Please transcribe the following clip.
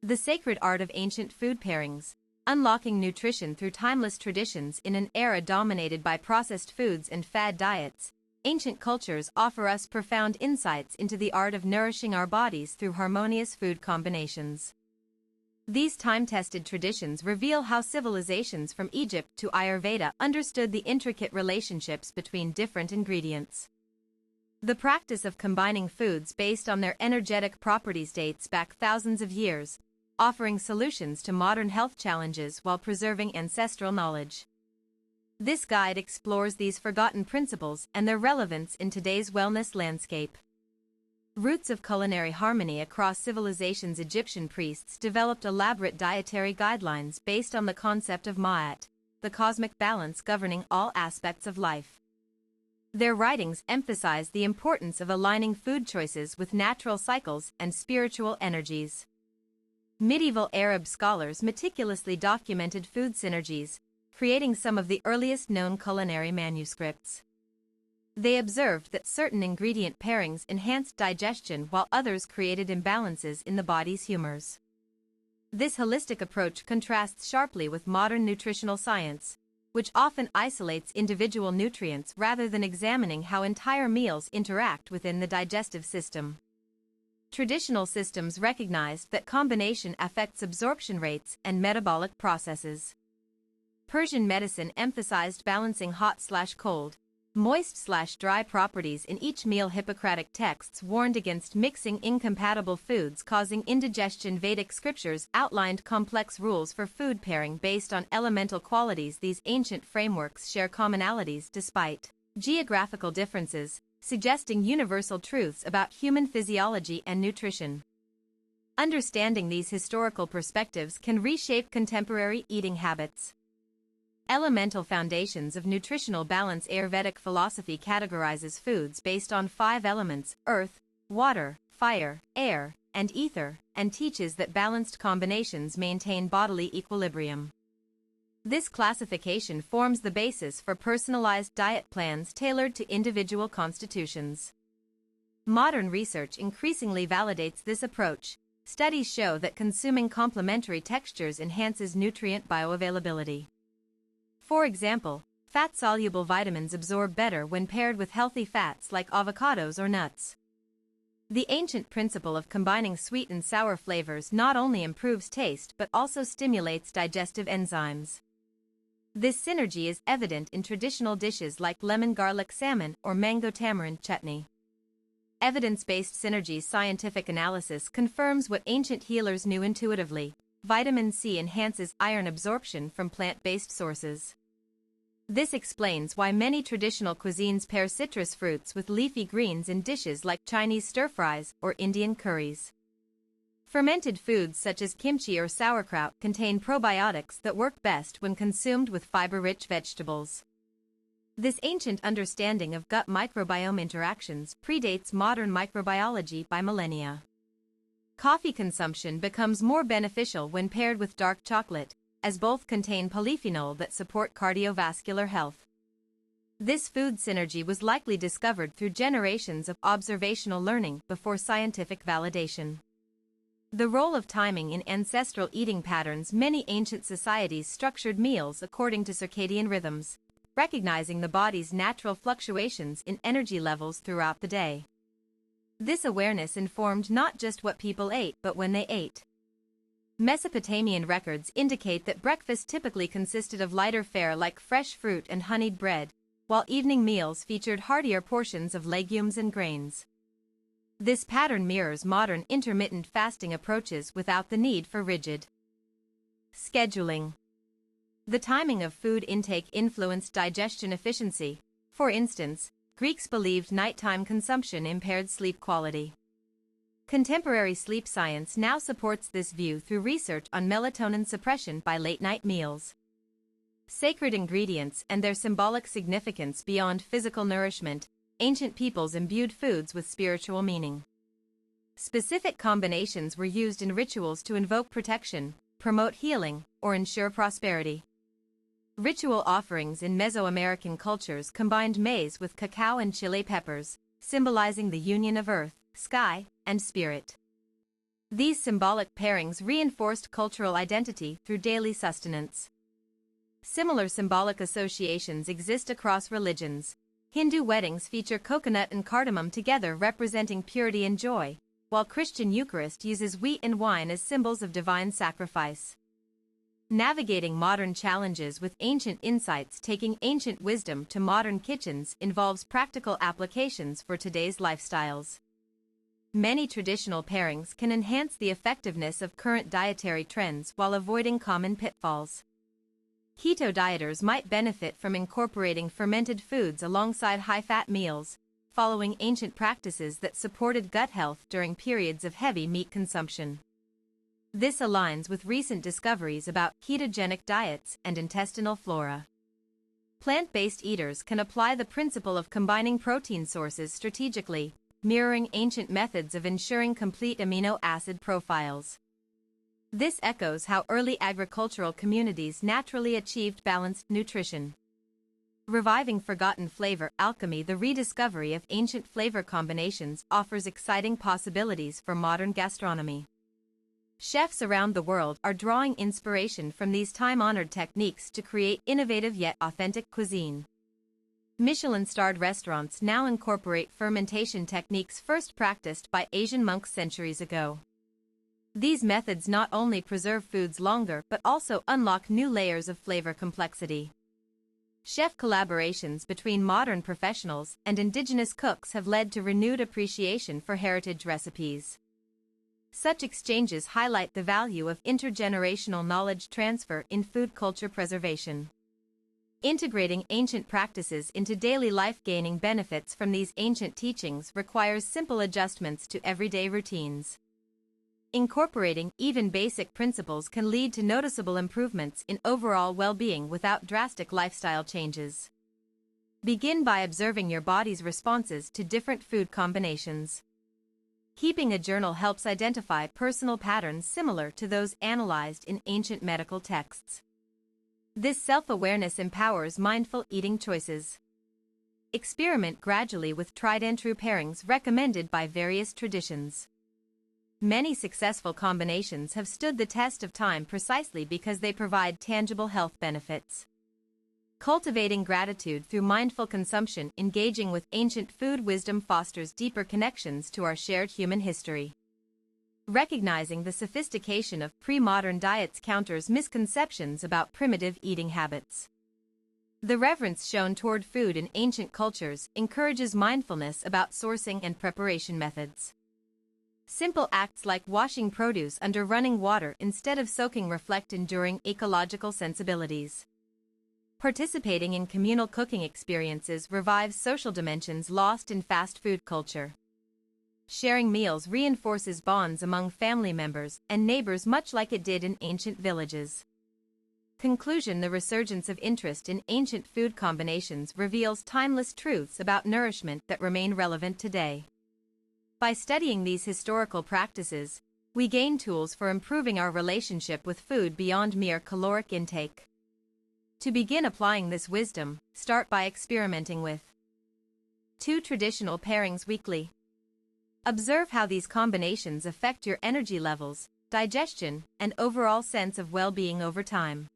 The sacred art of ancient food pairings, unlocking nutrition through timeless traditions in an era dominated by processed foods and fad diets. Ancient cultures offer us profound insights into the art of nourishing our bodies through harmonious food combinations. These time-tested traditions reveal how civilizations from Egypt to Ayurveda understood the intricate relationships between different ingredients. The practice of combining foods based on their energetic properties dates back thousands of years, offering solutions to modern health challenges while preserving ancestral knowledge. This guide explores these forgotten principles and their relevance in today's wellness landscape. Roots of culinary harmony across civilizations. Egyptian priests developed elaborate dietary guidelines based on the concept of ma'at, the cosmic balance governing all aspects of life. Their writings emphasize the importance of aligning food choices with natural cycles and spiritual energies. Medieval Arab scholars meticulously documented food synergies, creating some of the earliest known culinary manuscripts. They observed that certain ingredient pairings enhanced digestion while others created imbalances in the body's humors. This holistic approach contrasts sharply with modern nutritional science, which often isolates individual nutrients rather than examining how entire meals interact within the digestive system. Traditional systems recognized that combination affects absorption rates and metabolic processes. Persian medicine emphasized balancing hot/cold, moist/dry properties in each meal. Hippocratic texts warned against mixing incompatible foods causing indigestion. Vedic scriptures outlined complex rules for food pairing based on elemental qualities. These ancient frameworks share commonalities despite geographical differences, suggesting universal truths about human physiology and nutrition. Understanding these historical perspectives can reshape contemporary eating habits. Elemental foundations of nutritional balance. Ayurvedic philosophy categorizes foods based on 5 elements: earth, water, fire, air, and ether, and teaches that balanced combinations maintain bodily equilibrium. This classification forms the basis for personalized diet plans tailored to individual constitutions. Modern research increasingly validates this approach. Studies show that consuming complementary textures enhances nutrient bioavailability. For example, fat-soluble vitamins absorb better when paired with healthy fats like avocados or nuts. The ancient principle of combining sweet and sour flavors not only improves taste but also stimulates digestive enzymes. This synergy is evident in traditional dishes like lemon garlic salmon or mango tamarind chutney. Evidence-based synergies. Scientific analysis confirms what ancient healers knew intuitively: vitamin C enhances iron absorption from plant-based sources. This explains why many traditional cuisines pair citrus fruits with leafy greens in dishes like Chinese stir-fries or Indian curries. Fermented foods such as kimchi or sauerkraut contain probiotics that work best when consumed with fiber-rich vegetables. This ancient understanding of gut microbiome interactions predates modern microbiology by millennia. Coffee consumption becomes more beneficial when paired with dark chocolate, as both contain polyphenol that support cardiovascular health. This food synergy was likely discovered through generations of observational learning before scientific validation. The role of timing in ancestral eating patterns. Many ancient societies structured meals according to circadian rhythms, recognizing the body's natural fluctuations in energy levels throughout the day. This awareness informed not just what people ate but when they ate. Mesopotamian records indicate that breakfast typically consisted of lighter fare like fresh fruit and honeyed bread, while evening meals featured heartier portions of legumes and grains. This pattern mirrors modern intermittent fasting approaches without the need for rigid scheduling. The timing of food intake influenced digestion efficiency. For instance, Greeks believed nighttime consumption impaired sleep quality. Contemporary sleep science now supports this view through research on melatonin suppression by late-night meals. Sacred ingredients and their symbolic significance. Beyond physical nourishment, ancient peoples imbued foods with spiritual meaning. Specific combinations were used in rituals to invoke protection, promote healing, or ensure prosperity. Ritual offerings in Mesoamerican cultures combined maize with cacao and chili peppers, symbolizing the union of earth, sky, and spirit. These symbolic pairings reinforced cultural identity through daily sustenance. Similar symbolic associations exist across religions. Hindu weddings feature coconut and cardamom together representing purity and joy, while Christian Eucharist uses wheat and wine as symbols of divine sacrifice. Navigating modern challenges with ancient insights. Taking ancient wisdom to modern kitchens involves practical applications for today's lifestyles. Many traditional pairings can enhance the effectiveness of current dietary trends while avoiding common pitfalls. Keto dieters might benefit from incorporating fermented foods alongside high-fat meals, following ancient practices that supported gut health during periods of heavy meat consumption. This aligns with recent discoveries about ketogenic diets and intestinal flora. Plant-based eaters can apply the principle of combining protein sources strategically, mirroring ancient methods of ensuring complete amino acid profiles. This echoes how early agricultural communities naturally achieved balanced nutrition. Reviving forgotten flavor alchemy. The rediscovery of ancient flavor combinations offers exciting possibilities for modern gastronomy. Chefs around the world are drawing inspiration from these time-honored techniques to create innovative yet authentic cuisine. Michelin-starred restaurants now incorporate fermentation techniques first practiced by Asian monks centuries ago. These methods not only preserve foods longer but also unlock new layers of flavor complexity. Chef collaborations between modern professionals and indigenous cooks have led to renewed appreciation for heritage recipes. Such exchanges highlight the value of intergenerational knowledge transfer in food culture preservation. Integrating ancient practices into daily life. Gaining benefits from these ancient teachings requires simple adjustments to everyday routines. Incorporating even basic principles can lead to noticeable improvements in overall well-being without drastic lifestyle changes. Begin by observing your body's responses to different food combinations. Keeping a journal helps identify personal patterns similar to those analyzed in ancient medical texts. This self-awareness empowers mindful eating choices. Experiment gradually with tried and true pairings recommended by various traditions. Many successful combinations have stood the test of time precisely because they provide tangible health benefits. Cultivating gratitude through mindful consumption. Engaging with ancient food wisdom fosters deeper connections to our shared human history. Recognizing the sophistication of pre-modern diets counters misconceptions about primitive eating habits. The reverence shown toward food in ancient cultures encourages mindfulness about sourcing and preparation methods. Simple acts like washing produce under running water instead of soaking reflect enduring ecological sensibilities. Participating in communal cooking experiences revives social dimensions lost in fast food culture. Sharing meals reinforces bonds among family members and neighbors much like it did in ancient villages. Conclusion. The resurgence of interest in ancient food combinations reveals timeless truths about nourishment that remain relevant today. By studying these historical practices, we gain tools for improving our relationship with food beyond mere caloric intake. To begin applying this wisdom, start by experimenting with 2 traditional pairings weekly. Observe how these combinations affect your energy levels, digestion, and overall sense of well-being over time.